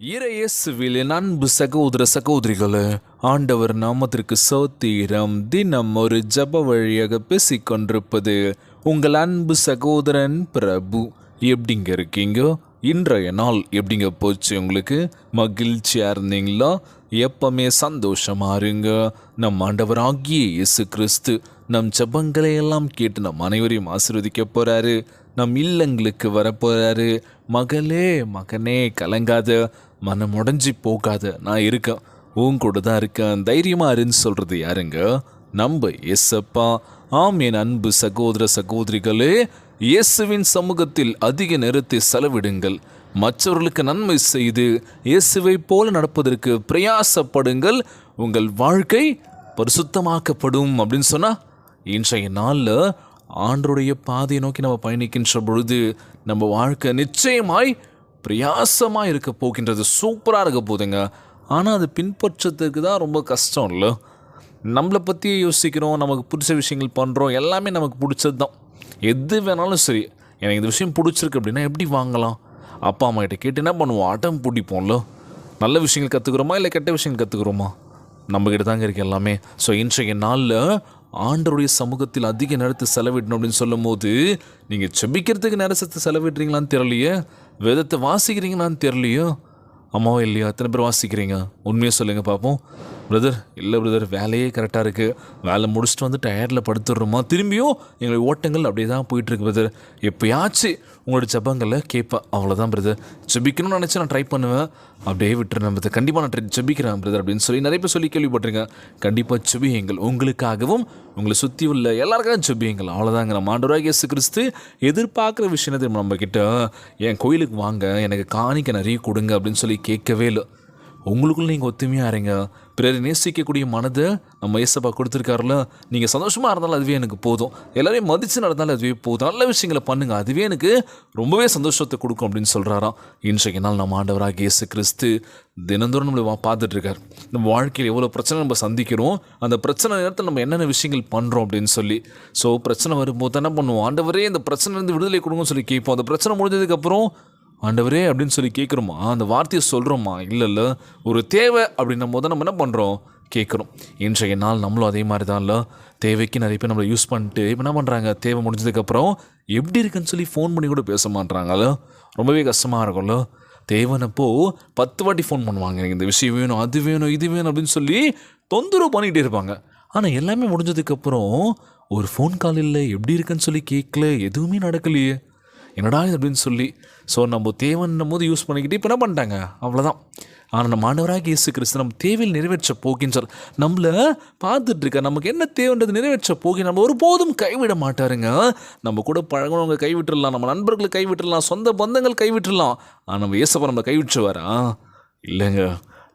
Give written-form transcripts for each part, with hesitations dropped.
இறையேசுவில் அன்பு சகோதர சகோதரிகளே, ஆண்டவர் நாமத்திற்கு சோத்திரம். தினம் ஒரு ஜப வழியாக பேசிக்கொண்டிருப்பது உங்கள் அன்பு சகோதரன் பிரபு. எப்படிங்க இருக்கீங்க? இன்றைய நாள் எப்படிங்க போச்சு? உங்களுக்கு மகிழ்ச்சியாக இருந்தீங்களா? எப்பவுமே சந்தோஷமா இருங்க. நம் ஆண்டவராகிய இயேசு கிறிஸ்து நம் ஜபங்களை எல்லாம் கேட்டு நம் அனைவரையும் ஆசீர்வதிக்க போகிறாரு. நம் இல்லங்களுக்கு வரப்போகிறாரு. மகளே மகனே கலங்காத, மனம் உடஞ்சி போகாத, நான் இருக்கேன், உன் கூட தான் இருக்கேன், தைரியமாக இருன்னு சொல்கிறது யாருங்க? நம்ப இயேசப்பா. ஆம் என் அன்பு சகோதர சகோதரிகளே, இயேசுவின் சமூகத்தில் அதிக நேரத்தை செலவிடுங்கள். மற்றவர்களுக்கு நன்மை செய்து இயேசுவை போல நடப்பதற்கு பிரயாசப்படுங்கள். உங்கள் வாழ்க்கை பரிசுத்தமாக்கப்படும் அப்படின்னு சொன்னால், இன்றைய நாளில் ஆண்டருடைய பாதையை நோக்கி நம்ம பயணிக்கின்ற பொழுது நம்ம வாழ்க்கை நிச்சயமாய் பிரயாசமாக இருக்க போகின்றது. சூப்பராக இருக்க போகுதுங்க. ஆனால் அது பின்பற்றத்துக்கு தான் ரொம்ப கஷ்டம் இல்லை? நம்மளை பற்றி யோசிக்கிறோம், நமக்கு பிடிச்ச விஷயங்கள் பண்ணுறோம், எல்லாமே நமக்கு பிடிச்சது தான். எது வேணாலும் சரி, எனக்கு இந்த விஷயம் பிடிச்சிருக்கு அப்படின்னா எப்படி வாங்கலாம்? அப்பா அம்மா கிட்ட கேட்டு என்ன பண்ணுவோம்? அடம் பிடிப்போம்ல. நல்ல விஷயங்கள் கற்றுக்குறோமா இல்லை கெட்ட விஷயங்கள் கற்றுக்குறோமா? நம்மக்கிட்ட தாங்க இருக்குது எல்லாமே. ஸோ இன்றைய நாளில் ஆண்டருடைய சமூகத்தில் அதிக நேரத்தை செலவிடணும் அப்படின்னு சொல்லும் போது, நீங்கள் செபிக்கிறதுக்கு நேரத்தை செலவிடுறீங்களான்னு தெரியலையே, வேதத்தை வாசிக்கிறீங்களான்னு தெரியலையோ. அம்மாவோ இல்லையா? எத்தனை பேர் வாசிக்கிறீங்க? உண்மையாக சொல்லுங்கள் பார்ப்போம். பிரதர் இல்லை பிரதர், வேலையே கரெக்டாக இருக்குது, வேலை முடிச்சுட்டு வந்து டயர்டில் படுத்துடுறோமா, திரும்பியும் எங்களுடைய ஓட்டங்கள் அப்படியே தான் போயிட்டுருக்கு பிரதர். எப்போயாச்சும் உங்களோட ஜபங்களை கேட்பேன், அவ்வளோதான் பிரதர். ஜெபிக்கணும்னு நினச்சி நான் ட்ரை பண்ணுவேன், அப்படியே விட்டுறேன் பிரதர். கண்டிப்பாக நான் ஜெபிக்கிறேன் பிரதர் அப்படின்னு சொல்லி நிறைய பேர் சொல்லி கேள்விப்பட்டிருக்கேன். கண்டிப்பாக ஜெபியுங்கள், உங்களுக்காகவும் உங்களை சுற்றி உள்ள எல்லாருக்காகவும் ஜெபியுங்கள். அவ்வளோதாங்க. நம்ம ஆண்டவராகிய இயேசு கிறிஸ்து எதிர்பார்க்குற விஷயத்தை நம்மக்கிட்ட, என் கோயிலுக்கு வாங்க, எனக்கு காணிக்க நிறைய கொடுங்க அப்படின்னு சொல்லி கேட்கவே இல்லை. உங்களுக்குள்ள நீங்கள் ஒத்துமையாக இருங்க. பிறரை நேசிக்கக்கூடிய மனதை நம்ம இயேசப்பா கொடுத்துருக்காருல, நீங்கள் சந்தோஷமாக இருந்தாலும் அதுவே எனக்கு போதும், எல்லாரையும் மதித்து நடந்தாலும் அதுவே போதும், நல்ல விஷயங்களை பண்ணுங்கள், அதுவே எனக்கு ரொம்பவே சந்தோஷத்தை கொடுக்கும் அப்படின்னு சொல்கிறாராம். இன்றைக்கு நாள் நம்ம ஆண்டவராக இயேசு கிறிஸ்து தினந்தோறும் நம்மளை பார்த்துட்ருக்கார். நம்ம வாழ்க்கையில் எவ்வளோ பிரச்சனை நம்ம சந்திக்கிறோம், அந்த பிரச்சனை நேரத்தில் நம்ம என்னென்ன விஷயங்கள் பண்ணுறோம் அப்படின்னு சொல்லி. ஸோ பிரச்சனை வரும்போது என்ன பண்ணுவோம்? ஆண்டவரே இந்த பிரச்சனைலேருந்து விடுதலை கொடுங்கன்னு சொல்லி கேட்போம். அந்த பிரச்சனை முடிஞ்சதுக்கப்புறம் ஆண்டவரே அப்படின்னு சொல்லி கேட்குறோமா? அந்த வார்த்தையை சொல்கிறோமா? இல்லை, ஒரு தேவை அப்படின்னும் போது நம்ம என்ன பண்ணுறோம்? கேட்குறோம். இன்றைய நாள் நம்மளும் அதே மாதிரி தான் இல்லை, தேவைக்கு நிறைய பேர் நம்மளை யூஸ் பண்ணிட்டு இப்போ என்ன பண்ணுறாங்க? தேவை முடிஞ்சதுக்கப்புறம் எப்படி இருக்குன்னு சொல்லி ஃபோன் பண்ணி கூட பேச மாட்றாங்கல்ல. ரொம்பவே கஷ்டமாக இருக்கும்ல. தேவைனப்போ 10 வாட்டி ஃபோன் பண்ணுவாங்க, எனக்கு இந்த விஷயம் வேணும், அது வேணும், இது வேணும் அப்படின்னு சொல்லி தொந்தரவு பண்ணிகிட்டே இருப்பாங்க. ஆனால் எல்லாமே முடிஞ்சதுக்கப்புறம் ஒரு ஃபோன் கால் இல்லை, எப்படி இருக்குன்னு சொல்லி கேட்கல, எதுவுமே நடக்கலையே, என்னடா அப்படின்னு சொல்லி. ஸோ நம்ம தேவைன்னும் போது யூஸ் பண்ணிக்கிட்டு இப்போ என்ன பண்ணிட்டாங்க? அவ்வளோதான். ஆனால் நம்ம ஆண்டவராகிய இயேசு கிறிஸ்து நம்ம தேவையில் நிறைவேற்ற போகின்றார். நம்மளை பார்த்துட்ருக்க, நமக்கு என்ன தேவைன்றது நிறைவேற்ற போகிற, நம்ம ஒருபோதும் கைவிட மாட்டாருங்க. நம்ம கூட பழகினவங்க கைவிட்டுடலாம், நம்ம நண்பர்களை கைவிட்டுடலாம், சொந்த பந்தங்கள் கைவிட்டுடலாம். ஆனால் நம்ம இயேசப்பா நம்மளை கைவிட்டுருவாரா? இல்லைங்க.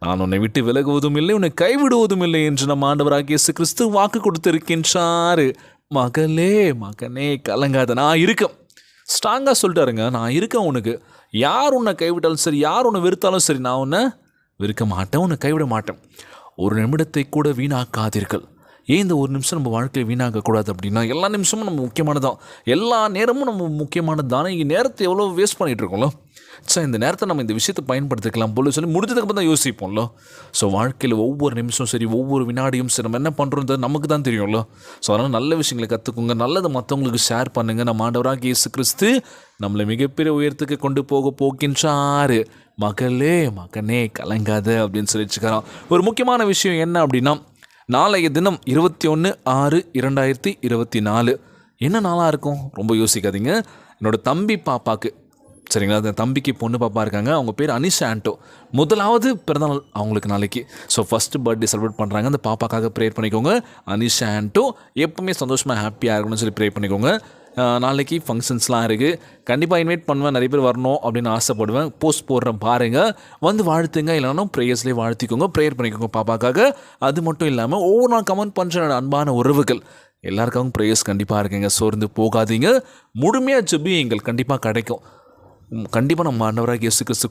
நான் உன்னை விட்டு விலகுவதும் இல்லை, உன்னை கைவிடுவதும் இல்லை என்று நம்ம ஆண்டவராகிய இயேசு கிறிஸ்து வாக்கு கொடுத்திருக்கின்றார். மகளே மகனே கலங்காத, நான் இருக்கேன். ஸ்ட்ராங்காக சொல்லிட்டாருங்க, நான் இருக்கேன் உனக்கு. யார் உன்னை கைவிட்டாலும் சரி, யார் உன்னை வெறுத்தாலும் சரி, நான் உன்னை வெறுக்க மாட்டேன், உன்னை கைவிட மாட்டேன். ஒரு நிமிடத்தை கூட வீணாக்காதீர்கள். ஏன் இந்த ஒரு நிமிஷம் நம்ம வாழ்க்கையை வீணாக்கக்கூடாது அப்படின்னா, எல்லா நிமிஷமும் நம்ம முக்கியமானதான், எல்லா நேரமும் நம்ம முக்கியமானது தானே. இங்கே நேரத்தை எவ்வளோ வேஸ்ட் பண்ணிகிட்டு இருக்கோம்ல. சார் இந்த நேரத்தை நம்ம இந்த விஷயத்தை பயன்படுத்திக்கலாம் போல சொல்லி முடிஞ்சதுக்கப்புறம் தான் யோசிப்போம்ல. ஸோ வாழ்க்கையில் ஒவ்வொரு நிமிஷம் சரி, ஒவ்வொரு வினாடியும் சரி, நம்ம என்ன பண்ணுறது நமக்கு தான் தெரியும்ல. ஸோ அதனால் நல்ல விஷயங்களை கற்றுக்கோங்க, நல்லது மற்றவங்களுக்கு ஷேர் பண்ணுங்கள். நம்ம ஆண்டவராகிய இயேசு கிறிஸ்து நம்மளை மிகப்பெரிய உயரத்துக்கு கொண்டு போகின்றார். மகளே மகனே கலங்காத அப்படின்னு சொல்லி வச்சுக்கிறான். ஒரு முக்கியமான விஷயம் என்ன அப்படின்னா, நாளைய தினம் 21/6/2024 என்ன நாளாக இருக்கும்? ரொம்ப யோசிக்காதீங்க. என்னோடய தம்பி பாப்பாவுக்கு, சரிங்களா, அந்த தம்பிக்கு பொண்ணு பாப்பா இருக்காங்க, அவங்க பேர் அனிஷா ஆண்டோ. முதலாவது பிறந்தநாள் அவங்களுக்கு நாளைக்கு. ஸோ ஃபஸ்ட்டு பர்த்டே செலிப்ரேட் பண்ணுறாங்க. அந்த பாப்பாக்காக ப்ரேயர் பண்ணிக்கோங்க. அனிஷா ஆண்டோ எப்போவுமே சந்தோஷமாக ஹாப்பியாக இருக்கணும்னு சொல்லி ப்ரேயர் பண்ணிக்கோங்க. நாளைக்கு ஃபங்க்ஷன்ஸ்லாம் இருக்குது, கண்டிப்பாக இன்வைட் பண்ணுவேன், நிறைய பேர் வரணும் அப்படின்னு ஆசைப்படுவேன். போஸ்ட் போடுறேன் பாருங்கள், வந்து வாழ்த்துங்க. இல்லைனா ப்ரேயர்ஸ்லேயே வாழ்த்திக்கோங்க, ப்ரேயர் பண்ணிக்கோங்க பாப்பாக்காக. அது மட்டும் இல்லாமல் ஒவ்வொரு நாள் கமெண்ட் பண்ணுற அன்பான உறவுகள் எல்லாருக்காகவும் ப்ரேயர்ஸ் கண்டிப்பாக இருக்குங்க. சோர்ந்து போகாதீங்க, முழுமையாக ஜெபியுங்கள், கண்டிப்பாக கிடைக்கும். கண்டிப்பாக நம்ம ஆண்டவராகிய இயேசு கிறிஸ்து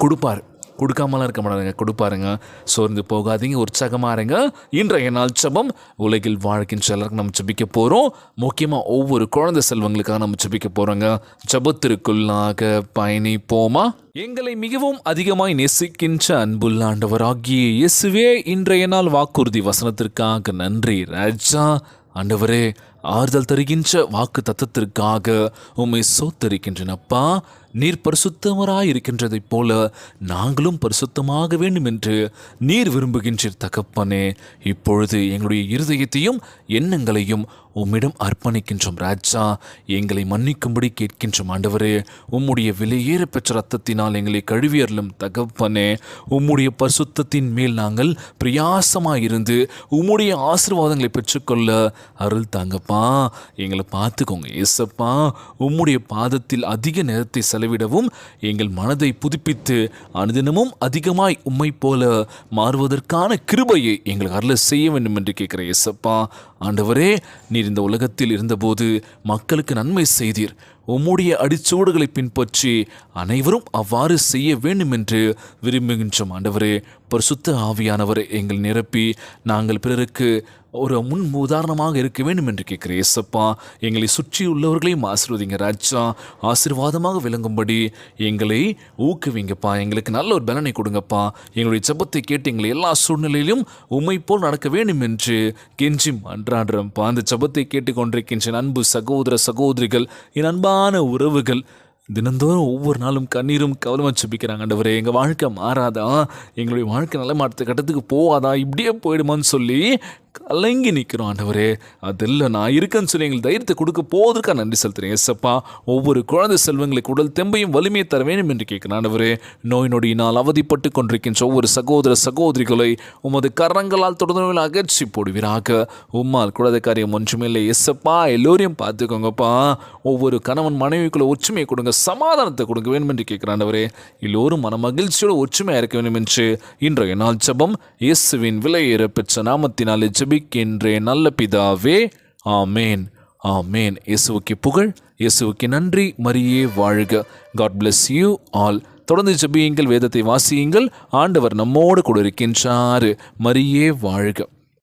கொடுப்பார். கொடுக்காமலாம் இருக்க மாட்டாருங்க, கொடுப்பாருங்க. சோர்ந்து போகாதீங்க, உற்சாகமாக இருங்க. இன்றைய நாள் ஜெபம் உலகில் வாழ்க்கின்ற எல்லாருக்கும் நம்ம ஜெபிக்க போகிறோம். முக்கியமாக ஒவ்வொரு குழந்தை செல்வங்களுக்காக நம்ம ஜெபிக்க போகிறோங்க. ஜெபத்திற்குள்ளாக பயணிப்போமா? எங்களை மிகவும் அதிகமாய் நேசிக்கின்ற அன்புள்ள ஆண்டவராகிய இயேசுவே, இன்றைய நாள் வாக்குறுதி வசனத்திற்காக நன்றி ராஜா. ஆண்டவரே, ஆறுதல் தருகின்ற வாக்கு தத்தத்திற்காக உம்மை சோத்தரிக்கின்றனப்பா. நீர் பரிசுத்தவராய் இருக்கின்றதைப் போல நாங்களும் பரிசுத்தமாக வேண்டும் என்று நீர் விரும்புகின்றீர் தகப்பனே. இப்பொழுது எங்களுடைய இருதயத்தையும் எண்ணங்களையும் உம்மிடம் அர்ப்பணிக்கின்றோம் ராஜா. எங்களை மன்னிக்கும்படி கேட்கின்றோம் ஆண்டவரே. உம்முடைய விலையேற பெற்ற ரத்தத்தினால் எங்களை கழுவியறலும் தகப்பனே. உம்முடைய பரிசுத்தத்தின் மேல் நாங்கள் பிரயாசமாயிருந்து உம்முடைய ஆசீர்வாதங்களை பெற்றுக்கொள்ள அருள் தாங்கப்பா. எங்களை பார்த்துக்கோங்க ஏசப்பா. உம்முடைய பாதத்தில் அதிக நேரத்தை செலவிடவும் எங்கள் மனதை புதுப்பித்து அனுதினமும் அதிகமாய் உம்மை போல மாறுவதற்கான கிருபையை எங்களுக்கு அருள செய்ய வேண்டும் என்று கேட்கிற ஏசப்பா. ஆண்டவரே, நீர் இந்த உலகத்தில் இருந்தபோது மக்களுக்கு நன்மை செய்தீர். உம்முடைய அடிச்சோடுகளை பின்பற்றி அனைவரும் அவ்வாறு செய்ய வேண்டும் என்று விரும்புகின்றோம் ஆண்டவரே. பரிசுத்த ஆவியானவர் எங்கள் நிரப்பி நாங்கள் பிறருக்கு ஒரு முன் உதாரணமாக இருக்க வேண்டும் என்று கேட்கிறேன் ஏசப்பா. எங்களை சுற்றி உள்ளவர்களையும் ஆசீர்வதிங்க ராஜா. ஆசீர்வாதமாக விளங்கும்படி எங்களை ஊக்குவிங்கப்பா. எங்களுக்கு நல்ல ஒரு பலனை கொடுங்கப்பா. எங்களுடைய ஜெபத்தை கேட்டு எங்களை எல்லா சூழ்நிலையிலும் உம்மை போல் நடக்க வேண்டும் என்று கெஞ்சி அன்றாடுறப்பா. அந்த ஜெபத்தை கேட்டுக்கொண்டிருக்கின்ற அன்பு சகோதர சகோதரிகள், என் அன்பான உறவுகள், தினந்தோறும் ஒவ்வொரு நாளும் கண்ணீரும் கவலமாக ஜெபிக்கிறாங்க. ஆண்டவரே, எங்கள் வாழ்க்கை மாறாதா, எங்களுடைய வாழ்க்கை நல்ல மாற்ற கட்டத்துக்கு போவாதா, இப்படியே போயிடுமான்னு சொல்லி கலங்கி நிற்கிறோம் ஆண்டவரே. அதில் நான் இருக்கேன்னு சொல்லி எங்களுக்கு தைரியத்தை கொடுக்க போவதற்காக நன்றி செலுத்துகிறேன் ஏசப்பா. ஒவ்வொரு குழந்தை செல்வங்களுக்கு உடல் தெம்பையும் வலிமையை தர வேண்டும் என்று கேட்கிறேன் ஆண்டவரே. நோய் நொடியினால் அவதிப்பட்டு கொண்டிருக்கின்ற ஒவ்வொரு சகோதர சகோதரிகளை உமது கரங்களால் தொடர்ந்து அகற்றி போடுவீராக. உம்மால் கூடாத காரியம் ஒன்றுமே இல்லை ஏசப்பா. எல்லோரையும் பார்த்துக்கோங்கப்பா. ஒவ்வொரு கணவன் மனைவிக்குள்ள ஒற்றுமையை கொடுங்க, சமாதானத்தை கொடுக்க வேண்டும் என்று கேட்கிறேன் ஆண்டவரே. எல்லோரும் மன மகிழ்ச்சியோடு ஒற்றுமையாக இருக்க வேண்டும் என்று இன்றைய நாள் ஜெபம் இயேசுவின் விலையேற பெற்ற நாமத்தினாலே ஜெபிக்கின்றேன் நல்ல பிதாவே, ஆமேன், ஆமேன். இயேசுவுக்கு புகழ், இயேசுவுக்கு நன்றி. மரியே வாழ்க. God bless you all. தொடர்ந்து ஜெபியுங்கள், வேதத்தை வாசியுங்கள். ஆண்டவர் நம்மோடு கூட இருக்கின்றார். மரியே வாழ்க.